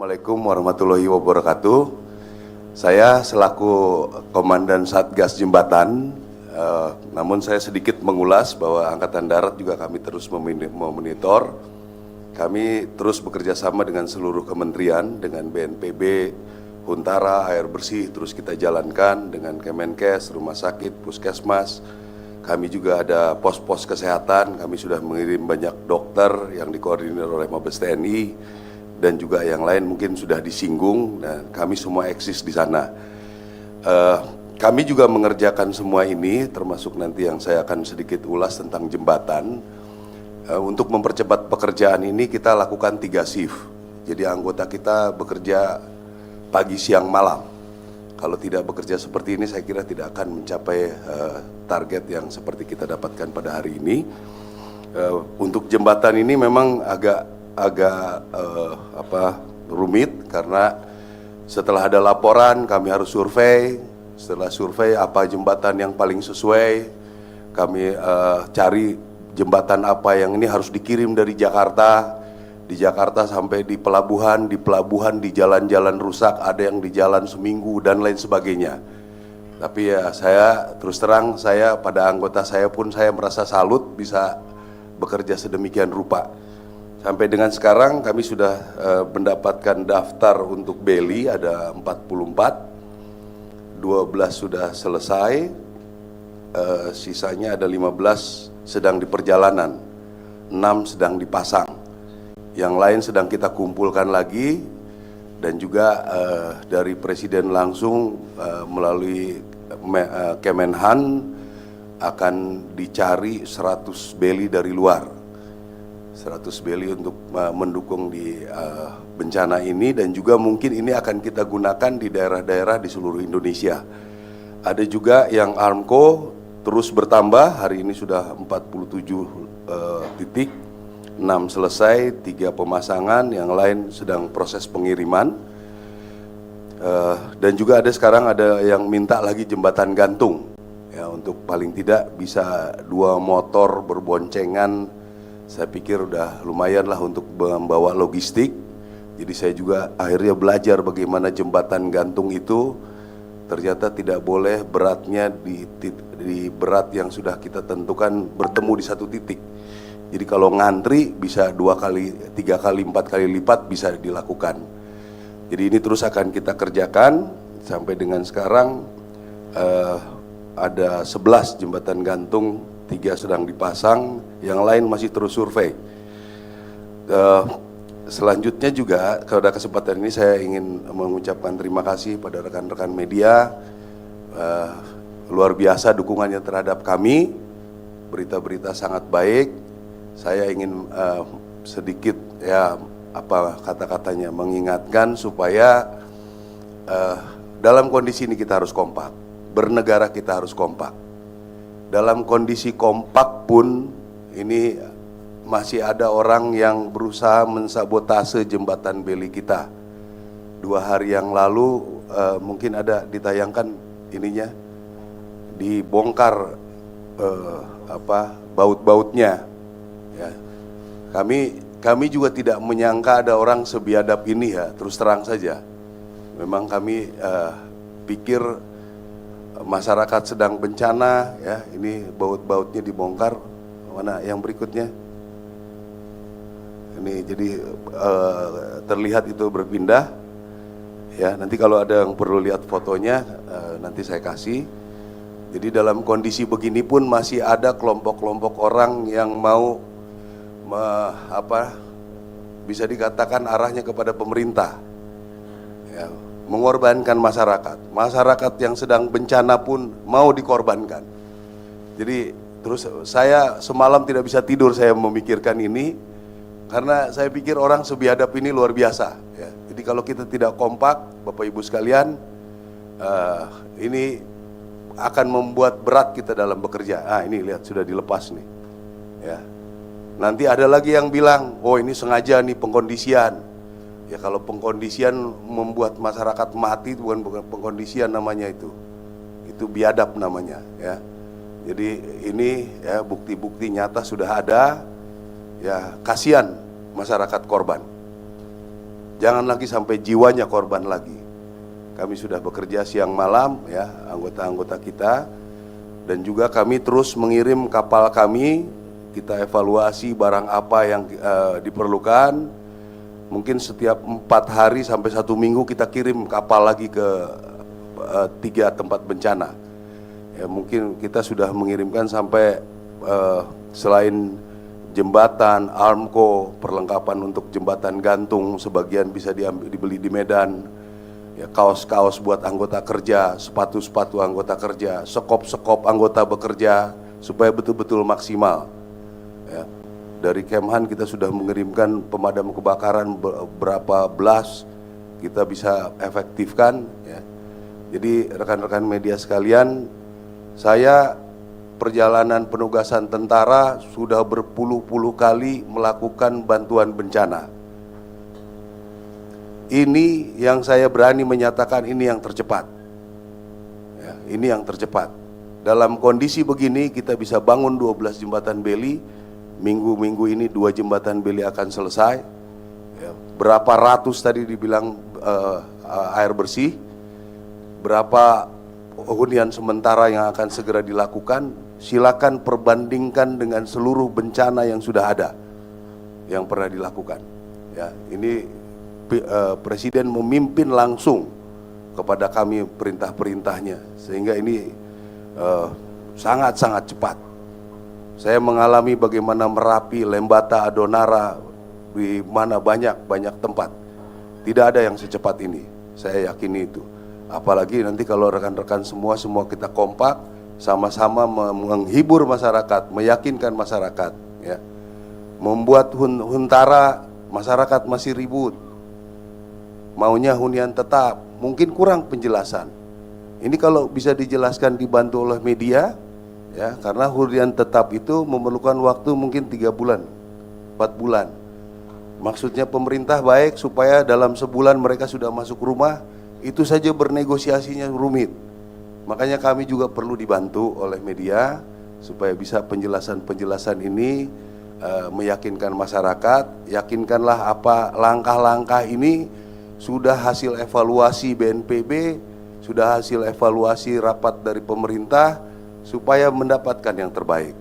Assalamualaikum warahmatullahi wabarakatuh. Saya selaku Komandan Satgas Jembatan, namun saya sedikit mengulas bahwa Angkatan Darat juga kami terus memonitor. Kami terus bekerja sama dengan seluruh kementerian, dengan BNPB, Huntara, air bersih, terus kita jalankan dengan Kemenkes, rumah sakit, puskesmas. Kami juga ada pos-pos kesehatan, kami sudah mengirim banyak dokter yang dikoordinir oleh Mabes TNI, dan juga yang lain mungkin sudah disinggung, dan kami semua eksis di sana. Kami juga mengerjakan semua ini, termasuk nanti yang saya akan sedikit ulas tentang jembatan. Untuk mempercepat pekerjaan ini kita lakukan 3 shift. Jadi anggota kita bekerja pagi, siang, malam. Kalau tidak bekerja seperti ini saya kira tidak akan mencapai target yang seperti kita dapatkan pada hari ini. Untuk jembatan ini memang agak rumit karena setelah ada laporan kami harus survei. Setelah survei apa jembatan yang paling sesuai, kami cari jembatan apa yang ini harus dikirim dari Jakarta. Di Jakarta sampai di pelabuhan di jalan-jalan rusak, ada yang di jalan seminggu dan lain sebagainya. Tapi ya saya terus terang, saya pada anggota saya pun saya merasa salut bisa bekerja sedemikian rupa. Sampai dengan sekarang kami sudah mendapatkan daftar untuk beli ada 44, 12 sudah selesai, sisanya ada 15 sedang di perjalanan, 6 sedang dipasang, yang lain sedang kita kumpulkan lagi, dan juga dari Presiden langsung melalui Kemenhan akan dicari 100 beli dari luar. 100 beli untuk mendukung di bencana ini, dan juga mungkin ini akan kita gunakan di daerah-daerah di seluruh Indonesia. Ada juga yang Armco terus bertambah, hari ini sudah 47 titik, 6 selesai, 3 pemasangan, yang lain sedang proses pengiriman. Dan juga ada sekarang ada yang minta lagi jembatan gantung, ya, untuk paling tidak bisa 2 motor berboncengan. Saya pikir udah lumayan lah untuk membawa logistik. Jadi saya juga akhirnya belajar bagaimana jembatan gantung itu ternyata tidak boleh beratnya di berat yang sudah kita tentukan bertemu di satu titik. Jadi kalau ngantri bisa 2 kali, 3 kali, 4 kali lipat bisa dilakukan. Jadi ini terus akan kita kerjakan. Sampai dengan sekarang ada 11 jembatan gantung, 3 sedang dipasang, yang lain masih terus survei. Selanjutnya juga pada kesempatan ini saya ingin mengucapkan terima kasih pada rekan-rekan media, luar biasa dukungannya terhadap kami, berita-berita sangat baik. Saya ingin sedikit kata-katanya mengingatkan supaya dalam kondisi ini kita harus kompak, bernegara kita harus kompak. Dalam kondisi kompak pun ini masih ada orang yang berusaha mensabotase jembatan beli kita. 2 hari yang lalu mungkin ada ditayangkan ininya, dibongkar baut-bautnya. Ya. Kami juga tidak menyangka ada orang sebiadab ini, ya, terus terang saja. Memang kami pikir masyarakat sedang bencana, ya, ini baut-bautnya dibongkar. Mana yang berikutnya? Ini jadi terlihat itu berpindah, ya. Nanti kalau ada yang perlu lihat fotonya, nanti saya kasih. Jadi dalam kondisi begini pun masih ada kelompok-kelompok orang yang mau bisa dikatakan arahnya kepada pemerintah, ya, mengorbankan masyarakat yang sedang bencana pun mau dikorbankan. Jadi terus saya semalam tidak bisa tidur, saya memikirkan ini karena saya pikir orang sebiadab ini luar biasa, ya. Jadi kalau kita tidak kompak, Bapak Ibu sekalian, ini akan membuat berat kita dalam bekerja. Ini lihat sudah dilepas nih, ya. Nanti ada lagi yang bilang, oh ini sengaja nih pengkondisian. Ya kalau pengkondisian membuat masyarakat mati, bukan pengkondisian namanya itu biadab namanya, ya. Jadi ini, ya, bukti-bukti nyata sudah ada, ya, kasihan masyarakat korban. jangan lagi sampai jiwanya korban lagi. Kami sudah bekerja siang malam ya, anggota-anggota kita, dan juga kami terus mengirim kapal kami. Kita evaluasi barang apa yang diperlukan. Mungkin setiap 4 hari sampai 1 minggu kita kirim kapal lagi ke 3 tempat bencana. Ya, mungkin kita sudah mengirimkan sampai selain jembatan, armco, perlengkapan untuk jembatan gantung, sebagian bisa dibeli di Medan. Ya, kaos-kaos buat anggota kerja, sepatu-sepatu anggota kerja, sekop-sekop anggota bekerja, supaya betul-betul maksimal. Ya, dari Kemhan kita sudah mengirimkan pemadam kebakaran berapa belas, kita bisa efektifkan. Ya. Jadi rekan-rekan media sekalian, saya perjalanan penugasan tentara sudah berpuluh-puluh kali melakukan bantuan bencana. Ini yang saya berani menyatakan ini yang tercepat. Ya, ini yang tercepat. Dalam kondisi begini kita bisa bangun 12 jembatan beli. Minggu-minggu ini 2 jembatan beli akan selesai. Ya, berapa ratus tadi dibilang air bersih. Berapa hunian sementara yang akan segera dilakukan. Silakan perbandingkan dengan seluruh bencana yang sudah ada, yang pernah dilakukan. Ya, ini Presiden memimpin langsung kepada kami perintah-perintahnya, sehingga ini sangat-sangat cepat. Saya mengalami bagaimana Merapi, Lembata, Adonara, di mana banyak tempat. Tidak ada yang secepat ini, saya yakini itu. Apalagi nanti kalau rekan-rekan semua kita kompak, sama-sama menghibur masyarakat, meyakinkan masyarakat. Ya. Membuat huntara, masyarakat masih ribut. Maunya hunian tetap, mungkin kurang penjelasan. Ini kalau bisa dijelaskan, dibantu oleh media, ya, karena hunian tetap itu memerlukan waktu mungkin 3 bulan, 4 bulan. Maksudnya pemerintah baik supaya dalam sebulan mereka sudah masuk rumah, itu saja bernegosiasinya rumit. Makanya kami juga perlu dibantu oleh media supaya bisa penjelasan-penjelasan ini meyakinkan masyarakat. Yakinkanlah apa langkah-langkah ini sudah hasil evaluasi BNPB, sudah hasil evaluasi rapat dari pemerintah, supaya mendapatkan yang terbaik.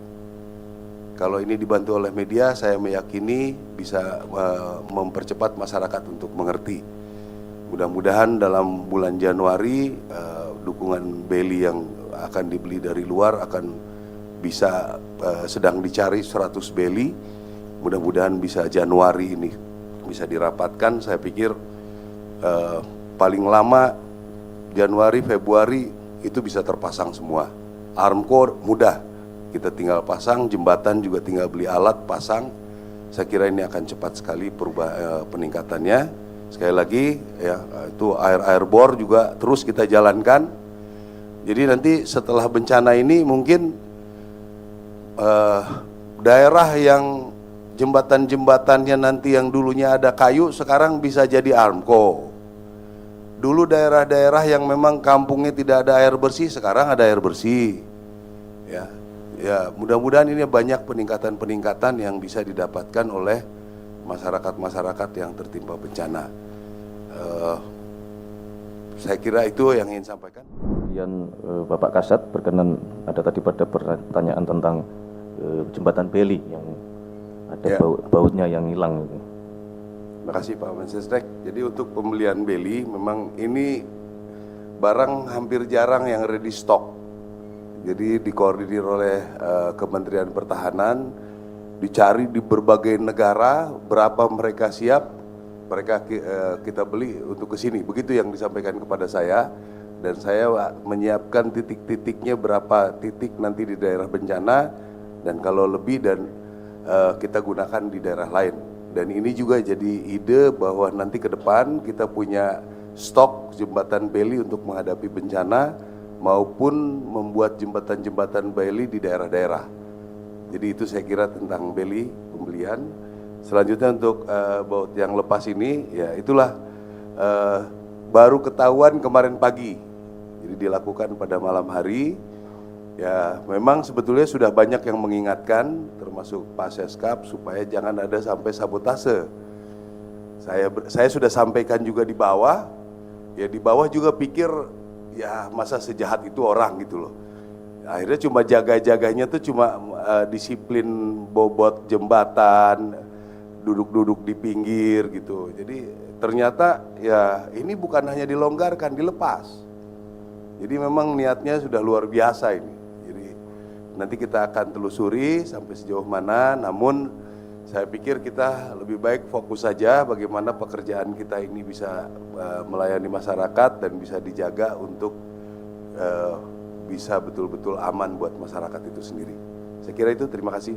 Kalau ini dibantu oleh media, saya meyakini bisa mempercepat masyarakat untuk mengerti. Mudah-mudahan dalam bulan Januari dukungan beli yang akan dibeli dari luar akan bisa, sedang dicari 100 beli. Mudah-mudahan bisa Januari ini bisa dirapatkan. Saya pikir paling lama Januari, Februari itu bisa terpasang semua. Armco mudah, kita tinggal pasang, jembatan juga tinggal beli alat, pasang. Saya kira ini akan cepat sekali peningkatannya. Sekali lagi ya, itu air bor juga terus kita jalankan. Jadi nanti setelah bencana ini mungkin daerah yang jembatan-jembatannya nanti yang dulunya ada kayu sekarang bisa jadi Armco. Dulu daerah-daerah yang memang kampungnya tidak ada air bersih, sekarang ada air bersih. Ya, mudah-mudahan ini banyak peningkatan-peningkatan yang bisa didapatkan oleh masyarakat-masyarakat yang tertimpa bencana. Saya kira itu yang ingin sampaikan. Kemudian Bapak Kasat berkenan, ada tadi pada pertanyaan tentang jembatan Beli yang ada bautnya yang hilang. Terima kasih Pak Mensesnek. Jadi untuk pembelian beli memang ini barang hampir jarang yang ready stock. Jadi dikoordinir oleh Kementerian Pertahanan, dicari di berbagai negara berapa mereka siap, mereka kita beli untuk ke sini. Begitu yang disampaikan kepada saya, dan saya menyiapkan titik-titiknya berapa titik nanti di daerah bencana, dan kalau lebih dan kita gunakan di daerah lain. Dan ini juga jadi ide bahwa nanti ke depan kita punya stok jembatan beli untuk menghadapi bencana maupun membuat jembatan-jembatan beli di daerah-daerah. Jadi itu saya kira tentang beli, pembelian. Selanjutnya untuk baut yang lepas ini, ya itulah baru ketahuan kemarin pagi. Jadi dilakukan pada malam hari. Ya, memang sebetulnya sudah banyak yang mengingatkan, termasuk Pak Seskap, supaya jangan ada sampai sabotase. Saya sudah sampaikan juga di bawah, ya di bawah juga pikir ya masa sejahat itu orang gitu loh. Akhirnya cuma jaga-jaganya tuh cuma disiplin bobot jembatan, duduk-duduk di pinggir gitu. Jadi ternyata ya ini bukan hanya dilonggarkan, dilepas. Jadi memang niatnya sudah luar biasa ini. Jadi nanti kita akan telusuri sampai sejauh mana, namun saya pikir kita lebih baik fokus saja bagaimana pekerjaan kita ini bisa melayani masyarakat dan bisa dijaga untuk bisa betul-betul aman buat masyarakat itu sendiri. Saya kira itu, terima kasih.